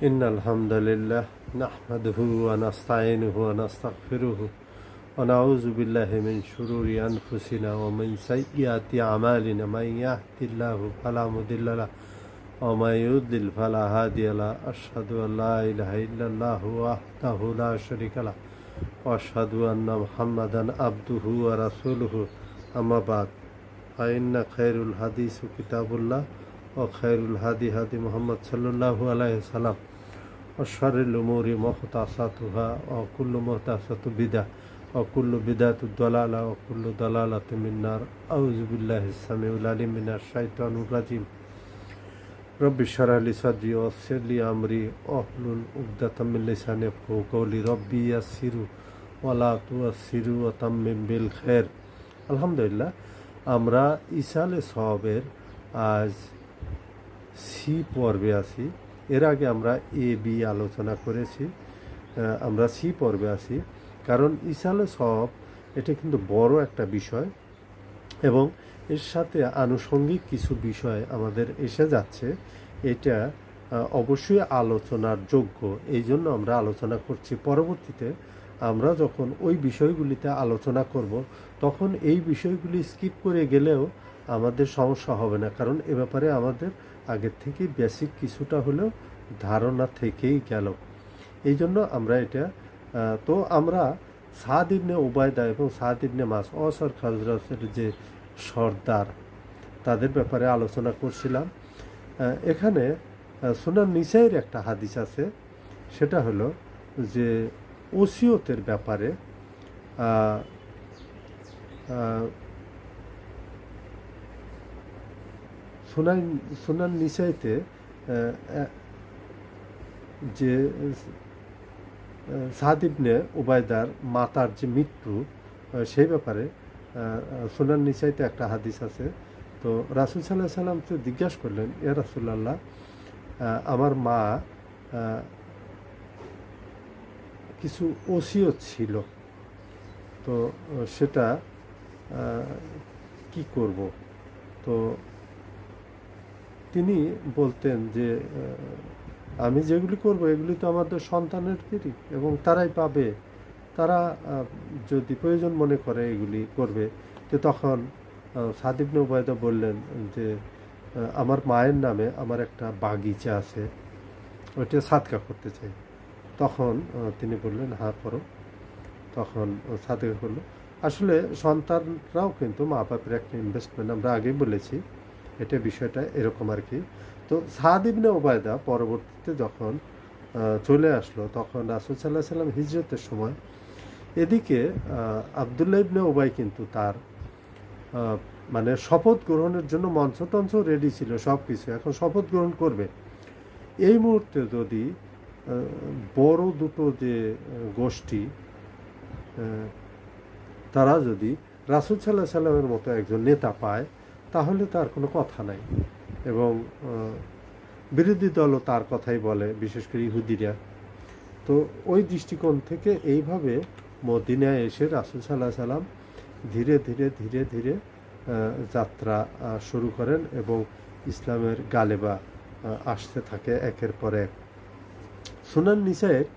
إن الحمد لله نحمده ونستعينه ونستغفره ونعوذ بالله من شرور أنفسنا ومن سيئات أعمالنا من يهد الله فلا مضل له ومن يضلل فلا هادي له أشهد أن لا إله إلا الله وحده لا شريك له وأشهد أن محمدا عبده ورسوله أما بعد فإن خير الحديث كتاب الله وخير الهدي هدي محمد صلى الله عليه وسلم وشر الأمور محدثاتها وكل محدثة بدعة وكل بدعة ضلالة وكل ضلالة من النار أعوذ بالله السميع العليم من الشيطان الرجيم رب اشرح لي صدري ويسر لي أمري واحلل عقدة من لساني يفقهوا قولي ربي يسر ولا تعسر وتمم بالخير আলহামদুলিল্লাহ আমরা ইসালে সওয়াবের আজ সি পর্বে আছি। এর আগে আমরা এ বি আলোচনা করেছি, আমরা সি পর্বে আছি। কারণ ইসালে সওয়াব এটা কিন্তু বড় একটা বিষয় এবং এর সাথে আনুষঙ্গিক কিছু বিষয় আমাদের এসে যাচ্ছে। এটা অবশ্যই আলোচনার যোগ্য, এই জন্য আমরা আলোচনা করছি। পরবর্তীতে আমরা যখন ওই বিষয়গুলিতে আলোচনা করব তখন এই বিষয়গুলি স্কিপ করে গেলেও আমাদের সমস্যা হবে না, কারণ এ ব্যাপারে আমাদের আগের থেকে বেসিক কিছুটা হলেও ধারণা থেকেই গেল। এই জন্য আমরা এটা তো আমরা সাদ ইবনে উবায়দা এবং সাদ ইবনে মাসউদ খাজরাজের যে সর্দার তাদের ব্যাপারে আলোচনা করছিলাম। এখানে সুনান নিসাইর একটা হাদিস আছে, সেটা হলো যে ওসিয়তের ব্যাপারে সুনান নিসাইতে যে সাদ ইবনে উবায়দার মাতার যে মৃত্যু সেই ব্যাপারে সুনান নিসাইতে একটা হাদিস আছে। তো রাসূল সাল্লাল্লাহু আলাইহি ওয়াসাল্লাম তো জিজ্ঞাসা করলেন, ইয়া রাসূলুল্লাহ, আমার মা কিছু ওসিয়ত ছিল, তো সেটা কি করব? তো তিনি বলতেন যে আমি যেগুলি করব এগুলি তো আমাদের সন্তানের দিকে এবং তারাই পাবে, তারা যদি প্রয়োজন মনে করে এগুলি করবে। তো তখন সাদ ইবনে উবায়দা বললেন যে আমার মায়ের নামে আমার একটা বাগিচা আছে, ওইটা সাদকা করতে চাই। তখন তিনি বললেন হ্যাঁ করো। তখন সাদকা করলো। আসলে সন্তানরাও কিন্তু মা বাপের একটা ইনভেস্টমেন্ট, আমরা আগেই বলেছি এটা বিষয়টা এরকম আর কি। তো সাদ ইবনে উবায়দা পরবর্তীতে যখন চলে আসলো তখন রাসূল সাল্লাল্লাহু আলাইহি ওয়াসাল্লাম হিজরতের সময় এদিকে আব্দুল্লাহ ইবনে উবাই কিন্তু তার মানে শপথ গ্রহণের জন্য মঞ্চতঞ্চ রেডি ছিল, সব কিছু, এখন শপথ গ্রহণ করবে। এই মুহূর্তে যদি বড় দুটো যে গোষ্ঠী তারা যদি রাসূল সাল্লাল্লাহু আলাইহি ওয়াসাল্লামের মতো একজন নেতা পায় তাহলে তার কোনো কথা নাই, এবং বিরোধী দলও তার কথাই বলে, বিশেষ করে ইহুদিরা। তো ওই দৃষ্টিকোণ থেকে এইভাবে মদিনায় এসে রাসূল সাল্লাল্লাহু আলাইহি ওয়াসাল্লাম ধীরে ধীরে ধীরে ধীরে যাত্রা শুরু করেন এবং ইসলামের গালেবা আসতে থাকে একের পর এক। সুনান নিসাইয়ের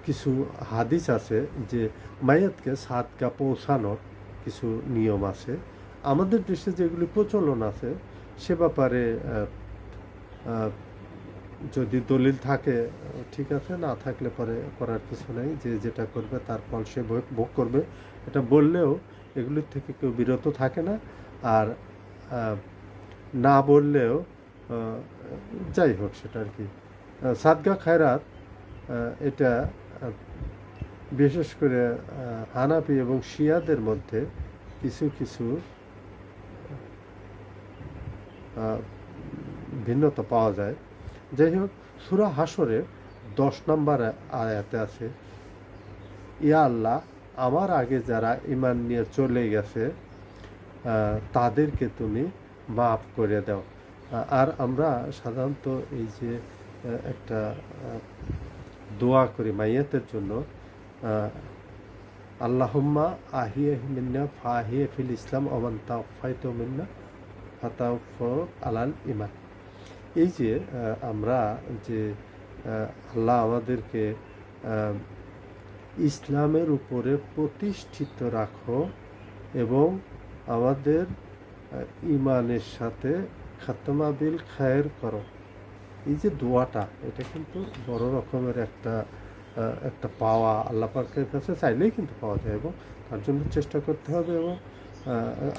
কিছু হাদিস আছে যে মাইয়াতকে সাদকা পৌঁছানোর কিছু নিয়ম আছে। আমাদের দেশে যেগুলি প্রচলন আছে সে ব্যাপারে যদি দলিল থাকে ঠিক আছে, না থাকলে পরে করার কিছু নেই, যে যেটা করবে তার ফল সে ভোগ করবে। এটা বললেও এগুলির থেকে কেউ বিরত থাকে না, আর না বললেও যাই হোক সেটা আর কি। সাদকা খায়রাত এটা বিশেষ করে হানাফি এবং শিয়াদের মধ্যে কিছু কিছু ভিন্নতা পাওয়া যায়। যাই হোক, সূরা হাশরের 10 নম্বর আয়াতে আছে, ইয়া আল্লাহ, আমার আগে যারা ঈমান নিয়ে চলে গেছে তাদেরকে তুমি মাফ করে দাও। আর আমরা সাধারণত এই যে একটা দোয়া করি মাইয়াতের জন্য, আল্লাহুম্মা আহিয়া মিন্না ফাহিয়া ফিল ইসলাম ওমান তাওফাইতু মিন্না ফাতাওফা আলাল ইমান। এই যে আমরা যে আল্লাহ আমাদেরকে ইসলামের উপরে প্রতিষ্ঠিত রাখো এবং আমাদের ইমানের সাথে খাতমা বিল খায়ের করো, এই যে দোয়াটা, এটা কিন্তু বড় রকমের একটা পাওয়া। আল্লাহ পাকের কাছে চাইলেই কিন্তু পাওয়া যায় এবং তার জন্য চেষ্টা করতে হবে এবং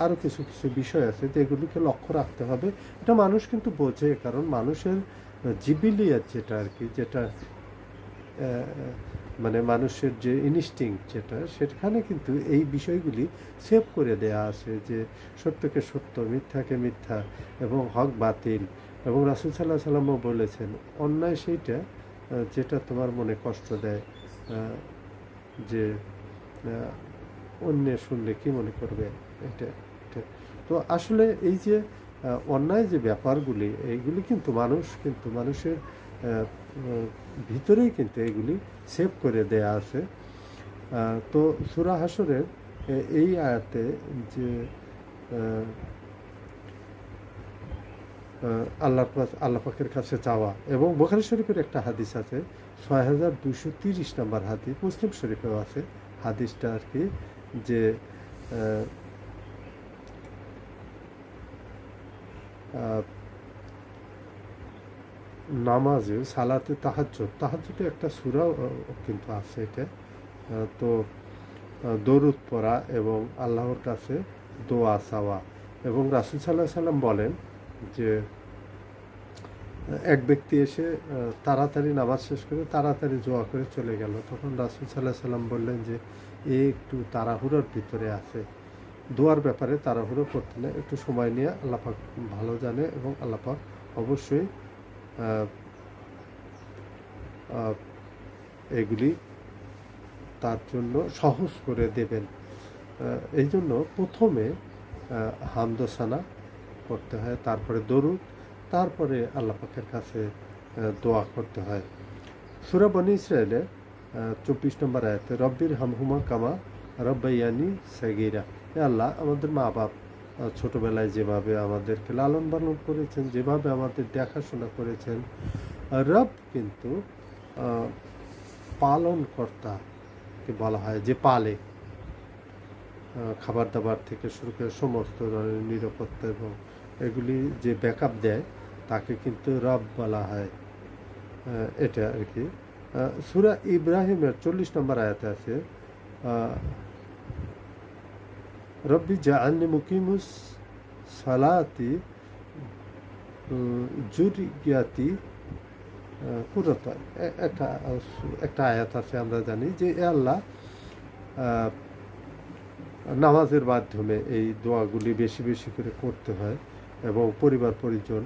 আরও কিছু কিছু বিষয় আছে যেগুলিকে লক্ষ্য রাখতে হবে। এটা মানুষ কিন্তু বোঝে, কারণ মানুষের জিবিলিয়াত যেটা আর কি, যেটা মানে মানুষের যে ইনস্টিংক্ট যেটা, সেখানে কিন্তু এই বিষয়গুলি সেভ করে দেয়া আছে যে সত্যকে সত্য, মিথ্যাকে মিথ্যা এবং হক বাতিল। এবং রাসূল সাল্লাল্লাহু আলাইহি সাল্লামও বলেছেন অন্যায় সেইটা যেটা তোমার মনে কষ্ট দেয়, যে অন্য শুনলে কি মনে করবে, এটা। তো আসলে এই যে অন্যায় যে ব্যাপারগুলি, এইগুলি কিন্তু মানুষের ভিতরেই কিন্তু এগুলি সেভ করে দেয়া আছে। তো সূরা হাশরের এই আয়াতে যে আল্লাহ পাকের কাছে চাওয়া, এবং বুখারী শরীফের একটা হাদিস আছে ৬২৩০ নম্বর হাদিস, মুসলিম শরীফেও আছে হাদিসটা আর কি, যে নামাজে সালাতে তাহাজ্জুদে একটা সূরা কিন্তু আছে এটা। তো দরুদ পড়া এবং আল্লাহর কাছে দোয়া চাওয়া। এবং রাসূল সাল্লাল্লাহু আলাইহি সাল্লাম বলেন যে এক ব্যক্তি এসে তাড়াতাড়ি নামাজ শেষ করে তাড়াতাড়ি দোয়া করে চলে গেল। তখন রাসূল সাল্লাল্লাহু আলাইহি সাল্লাম বললেন যে এ একটু তাড়াহুড়োর ভিতরে আছে, দোয়ার ব্যাপারে তাড়াহুড়ো করতে না, একটু সময় নিয়ে আল্লাহ পাক ভালো জানে এবং আল্লাহ পাক অবশ্যই এগুলি তার জন্য সহজ করে দেবেন। এই জন্য প্রথমে হামদসানা করতে হয়, তারপরে দরুদ, তারপরে আল্লাহ পাকের কাছে দোয়া করতে হয়। সূরা বনী ইসরাঈলে ২৪ নম্বর আয়াতে রব্বির হামহুমা কামা রব্বাইয়ানি সাগীরা, হে আল্লাহ আমাদের মা বাপ ছোটোবেলায় যেভাবে আমাদেরকে লালন পালন করেছেন, যেভাবে আমাদের দেখাশোনা করেছেন। রব কিন্তু পালনকর্তাকে বলা হয়, যে পালে, খাবার দাবার থেকে শুরু করে সমস্ত ধরনের নিরাপত্তা এবং এগুলি যে ব্যাকআপ দেয় তাকে কিন্তু রব বলা হয়, এটা আর কি। সূরা ইব্রাহিমের ৪০ নম্বর আয়াতে আছে রব্বি জাআলনি মুকিমুস সালাতি যুররিয়াতি কুররাতা, একটা আয়াত আছে, আমরা জানি যে আল্লাহ নামাজের মাধ্যমে এই দোয়াগুলি বেশি বেশি করে করতে হয় এবং পরিবার পরিজন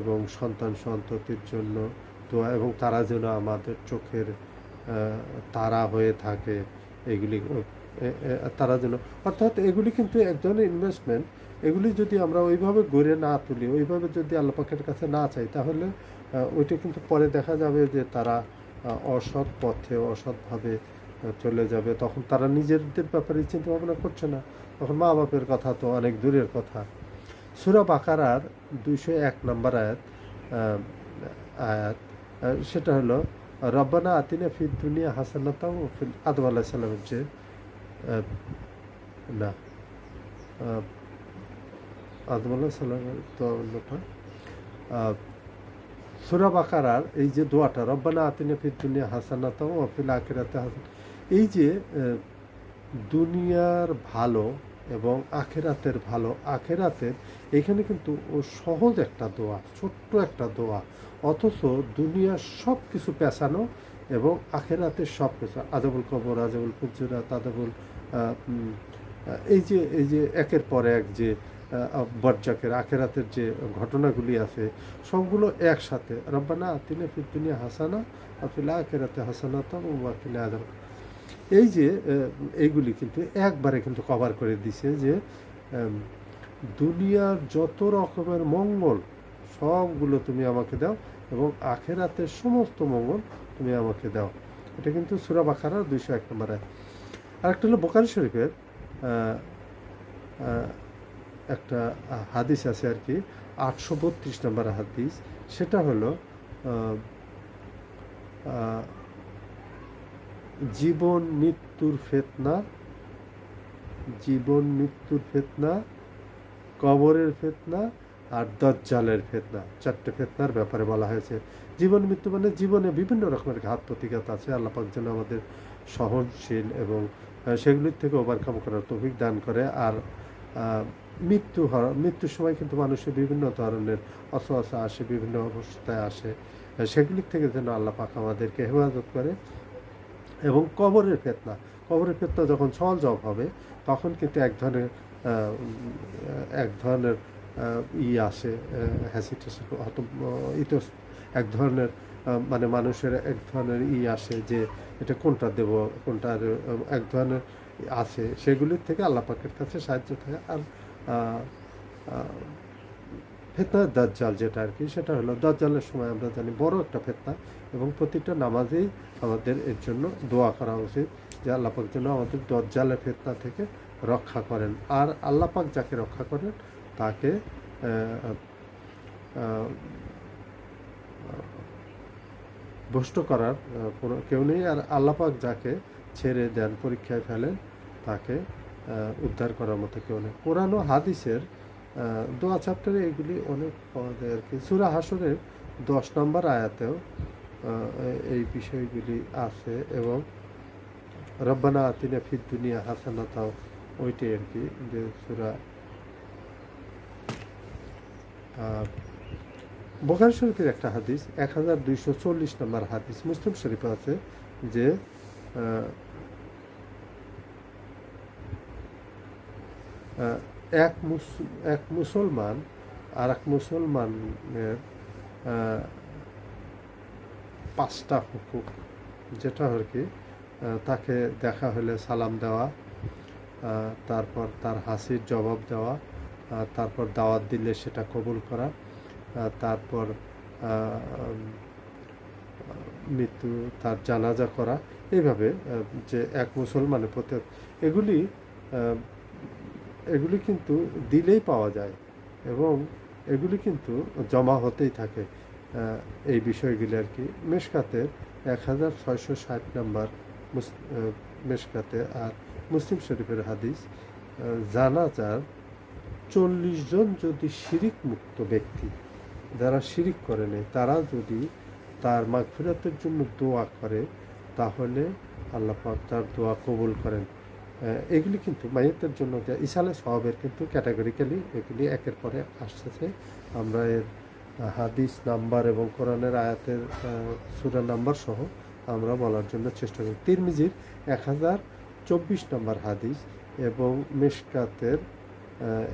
এবং সন্তান সন্ততির জন্য দোয়া, এবং তারা যেন আমাদের চোখের তারা হয়ে থাকে, এগুলি তারা যেন, অর্থাৎ এগুলি কিন্তু এক ধরনের ইনভেস্টমেন্ট। এগুলি যদি আমরা ওইভাবে গড়ে না তুলি, ওইভাবে যদি আল্লাহ পাকের কাছে না চাই, তাহলে ওইটা কিন্তু পরে দেখা যাবে যে তারা অসৎ পথে অসৎভাবে চলে যাবে। তখন তারা নিজেদের ব্যাপারে চিন্তা ভাবনা করছে না, তখন মা বাপের কথা তো অনেক দূরের কথা। সূরা বাকারার ২০১ নম্বর আয়াত সেটা হলো রব্বানা আতিনা ফিদ দুনিয়া হাসানাতাও ফিল, আদম আলাইহিস সালামের যে না আদম আলাইহিস সালামের তো অন্যটা, সূরা বাকারার এই যে দোয়াটা রব্বানা আতিনা ফিদ দুনিয়া হাসানাতাও ফিল আখিরাতি হাসানাতাও, এই যে দুনিয়ার ভালো এবং আখেরাতের ভালো, আখেরাতের এইখানে কিন্তু সহজ একটা দোয়া, ছোট্ট একটা দোয়া, অথচ দুনিয়ার সব কিছু পেছানো এবং আখেরাতের সব কিছু, আযাবুল কবর, আযাবুল ফুজুরাত, আযাবুল এই যে একের পর এক যে বরজাকের আখেরাতের যে ঘটনাগুলি আছে সবগুলো একসাথে, রব্বানা আতিনা ফিদ দুনিয়া হাসানা ওয়া ফিল আখিরাতি হাসানাতাও ওয়া কিনা আযাব, এই যে এইগুলি কিন্তু একবারে কিন্তু কভার করে দিছে যে দুনিয়ার যত রকমের মঙ্গল সবগুলো তুমি আমাকে দাও এবং আখেরাতের সমস্ত মঙ্গল তুমি আমাকে দাও। এটা কিন্তু সূরা বাকারার ২০১ নম্বর আয়াত। আরেকটা হলো বুখারী শরীফের একটা হাদিস আছে আর কি, 832 নম্বর হাদিস, সেটা হলো জীবন মৃত্যুর ফিতনা, জীবন মৃত্যুর ফিতনা, কবরের ফিতনা আর দাজ্জালের ফিতনা। 4টে ফিতনার ব্যাপারে বলা হয়েছে। জীবন মৃত্যু মানে জীবনে বিভিন্ন রকমের ঘাত প্রতিঘাত আছে, আল্লাহ পাক যেন আমাদের সহনশীল এবং সেগুলির থেকে ওভারকাম করার তৌফিক দান করে। আর মৃত্যুর সময় কিন্তু মানুষের বিভিন্ন ধরনের অসুস্থতা আসে, বিভিন্ন অবস্থায় আসে, সেগুলির থেকে যেন আল্লাহ পাক আমাদেরকে হেফাজত করে। এবং কবরের ফিতনা, কবরের ফিতনা যখন সওয়াল জবাব হবে তখন কিন্তু এক ধরনের আসে, হ্যাসিটেশন, এক ধরনের মানে মানুষের এক ধরনের আসে যে এটা কোনটা দেব, কোনটা, এক ধরনের আছে, সেগুলির থেকে আল্লাহ পাকের কাছে সাহায্য থাকে। আর ফিতনা দাজ্জাল যেটা আর কি, সেটা হলো দাজ্জালের সময় আমরা জানি বড় একটা ফিতনা, এবং প্রতিটা নামাজেই আমাদের এর জন্য দোয়া করা উচিত যে আল্লাহ পাক যেন আমাদের দাজ্জালের ফিতনা থেকে রক্ষা করেন। আর আল্লাহ পাক যাকে রক্ষা করেন তাকে ভ্রষ্ট করার কোনো কেউ নেই। আর আল্লাহ পাক যাকে ছেড়ে দেন, পরীক্ষায় ফেলেন, তাকে উদ্ধার করার মতো কেউ নেই। কোরআন ও হাদিসের দোয়া চ্যাপ্টারে এগুলি অনেক পাওয়া যায় আর কি। সূরা হাশরের 10 নম্বর আয়াতেও এই বিষয়গুলি আছে, এবং রব্বানা আতিনা ফিদ দুনিয়া হাসানাতাও ওইটাই আর কি, যে সূরা বুখারী শরীফের একটা হাদিস, 1240 নম্বর হাদিস, মুসলিম শরীফে আছে যে এক মুসলমান আর এক মুসলমানের 5টা হুকুক, যেটা আর কি তাকে দেখা হলে সালাম দেওয়া, তারপর তার হাসির জবাব দেওয়া, তারপর দাওয়াত দিলে সেটা কবুল করা, তারপর মৃত্যু তার জানাজা করা, এইভাবে যে এক মুসলমানের প্রতি এগুলি কিন্তু দিলেই পাওয়া যায়, এবং এগুলি কিন্তু জমা হতেই থাকে এই বিষয়গুলি আর কি। মেশকাতের 1660 নম্বর মেশকাতে। আর মুসলিম শরীফের হাদিস, জানাজার 40 জন যদি শিরিক মুক্ত ব্যক্তি, যারা শিরিক করে নেই, তারা যদি তার মাগফিরাতের জন্য দোয়া করে, তাহলে আল্লাহ পাক তার দোয়া কবুল করেন। এগুলি কিন্তু মাইয়াতের জন্য যে ইসালে সওয়াবের কিন্তু ক্যাটাগরিক্যালি এগুলি একের পরে আসতেছে। আমরা এর হাদিস নাম্বার এবং কোরআনের আয়াতের সূরা নাম্বার সহ আমরা বলার জন্য চেষ্টা করি। তিরমিজির 1024 নম্বর হাদিস এবং মিশকাতের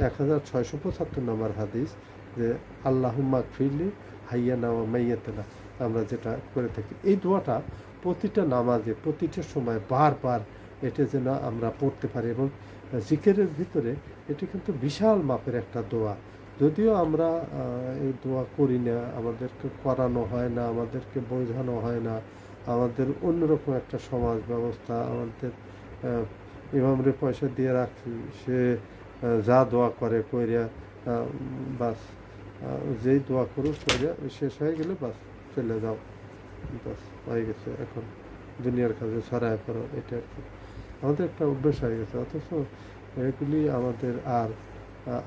1675 নম্বর হাদিস, যে আল্লাহুম্মা গফিরলি হাইয়ানা ওয়া মাইয়াতানা, আমরা যেটা করে থাকি। এই দোয়াটা প্রতিটা নামাজে, প্রতিটা সময় বারবার এটা যেন আমরা পড়তে পারি, এবং জিকিরের ভিতরে এটি কিন্তু বিশাল মাপের একটা দোয়া। যদিও আমরা এই দোয়া করি না, আমাদেরকে করানো হয় না, আমাদেরকে বোঝানো হয় না, আমাদের অন্যরকম একটা সমাজ ব্যবস্থা, আমাদের ইমামরে পয়সা দিয়ে রাখছি, সে যা দোয়া করে কইরা বাস, যেই দোয়া করুক কইরা শেষ হয়ে গেলে বাস চলে যাও, বাস হয়ে গেছে, এখন দুনিয়ার কাজে ছড়ায় পড়ো, এটা আর কি আমাদের একটা অভ্যাস হয়ে গেছে। অথচ এগুলি আমাদের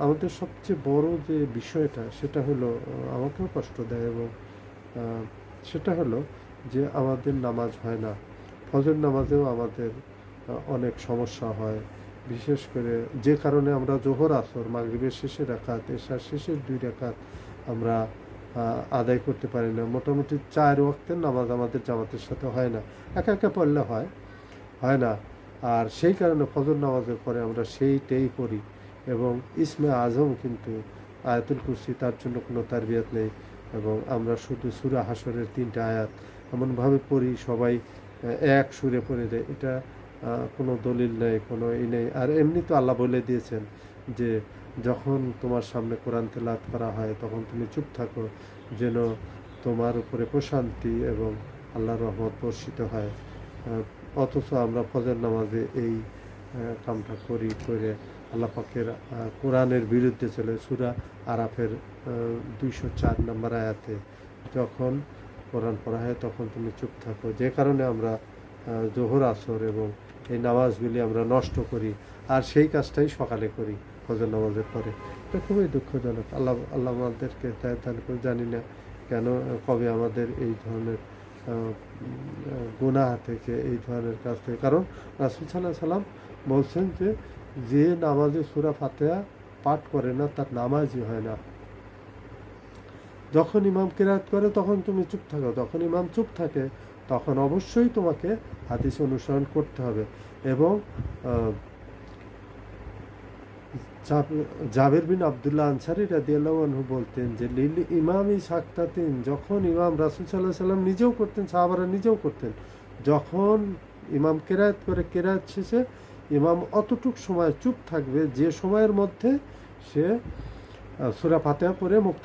আমাদের সবচেয়ে বড় যে বিষয়টা, সেটা হলো আমাকেও কষ্ট দেয়, এবং সেটা হলো যে আমাদের নামাজ হয় না। ফজর নামাজেও আমাদের অনেক সমস্যা হয়, বিশেষ করে যে কারণে আমরা জোহর আসর, মাগরিবের শেষের রাকাত, এশার শেষের 2 রাকাত আমরা আদায় করতে পারি না। মোটামুটি 4 ওয়াক্তের নামাজ আমাদের জামাতের সাথে হয় না, একা একা পড়লে হয় না। আর সেই কারণে ফজর নামাজের পরে আমরা সেইটাই পড়ি, এবং ইসমে আজম কিন্তু আয়াতুল কুরসি, তার জন্য কোনো তারবিয়াত নেই, এবং আমরা শুধু সূরা হাশরের 3টা আয়াত এমনভাবে পড়ি, সবাই এক সুরে পড়ে দেয়, এটা কোনো দলিল নেই, কোনো নেই। আর এমনি তো আল্লাহ বলে দিয়েছেন যে যখন তোমার সামনে কোরআন তেলাওয়াত করা হয় তখন তুমি চুপ থাকো, যেন তোমার উপরে প্রশান্তি এবং আল্লাহর রহমত বর্ষিত হয়। অথচ আমরা ফজর নামাজে এই কামটা করি, করে আল্লাহ পাকের কোরআনের বিরুদ্ধে চলে। সূরা আরাফের 204 নম্বর আয়াতে যখন কোরআন পড়া হয় তখন তুমি চুপ থাকো। যে কারণে আমরা জোহর আসর এবং এই নামাজগুলি আমরা নষ্ট করি, আর সেই কাজটাই সকালে করি ফজর নামাজের পরে। এটা খুবই দুঃখজনক। আল্লাহ আমাদেরকে দান করে, জানি না কেন কবে আমাদের এই ধরনের গুনাহ থেকে, এই ধরনের কাজ থেকে। কারণ রাসূল সাল্লাল্লাহু আলাইহি সাল্লাম বলছেন যে নামাজে সূরা ফাতিহা পাঠ করে না তার নামাজই হয় না। যখন ইমাম কিরাত করে তখন তুমি চুপ থাকো, যখন ইমাম চুপ থাকে তখন অবশ্যই তোমাকে হাদিস অনুসরণ করতে হবে। এবং জাবের বিন আব্দুল্লাহ আনসারী রাদিয়াল্লাহু আনহু বলতেন যে লিল ইমামি সাক্তাতিন, যখন ইমাম রাসূল সাল্লাল্লাহু আলাইহি সাল্লাম নিজেও করতেন, সাহাবারা নিজেও করতেন, যখন ইমাম কেরাত করে কেরাত শেষে ইমাম অতটুক সময় চুপ থাকবে যে সময়ের মধ্যে সে সূরা ফাতিহা পড়ে মুক্তা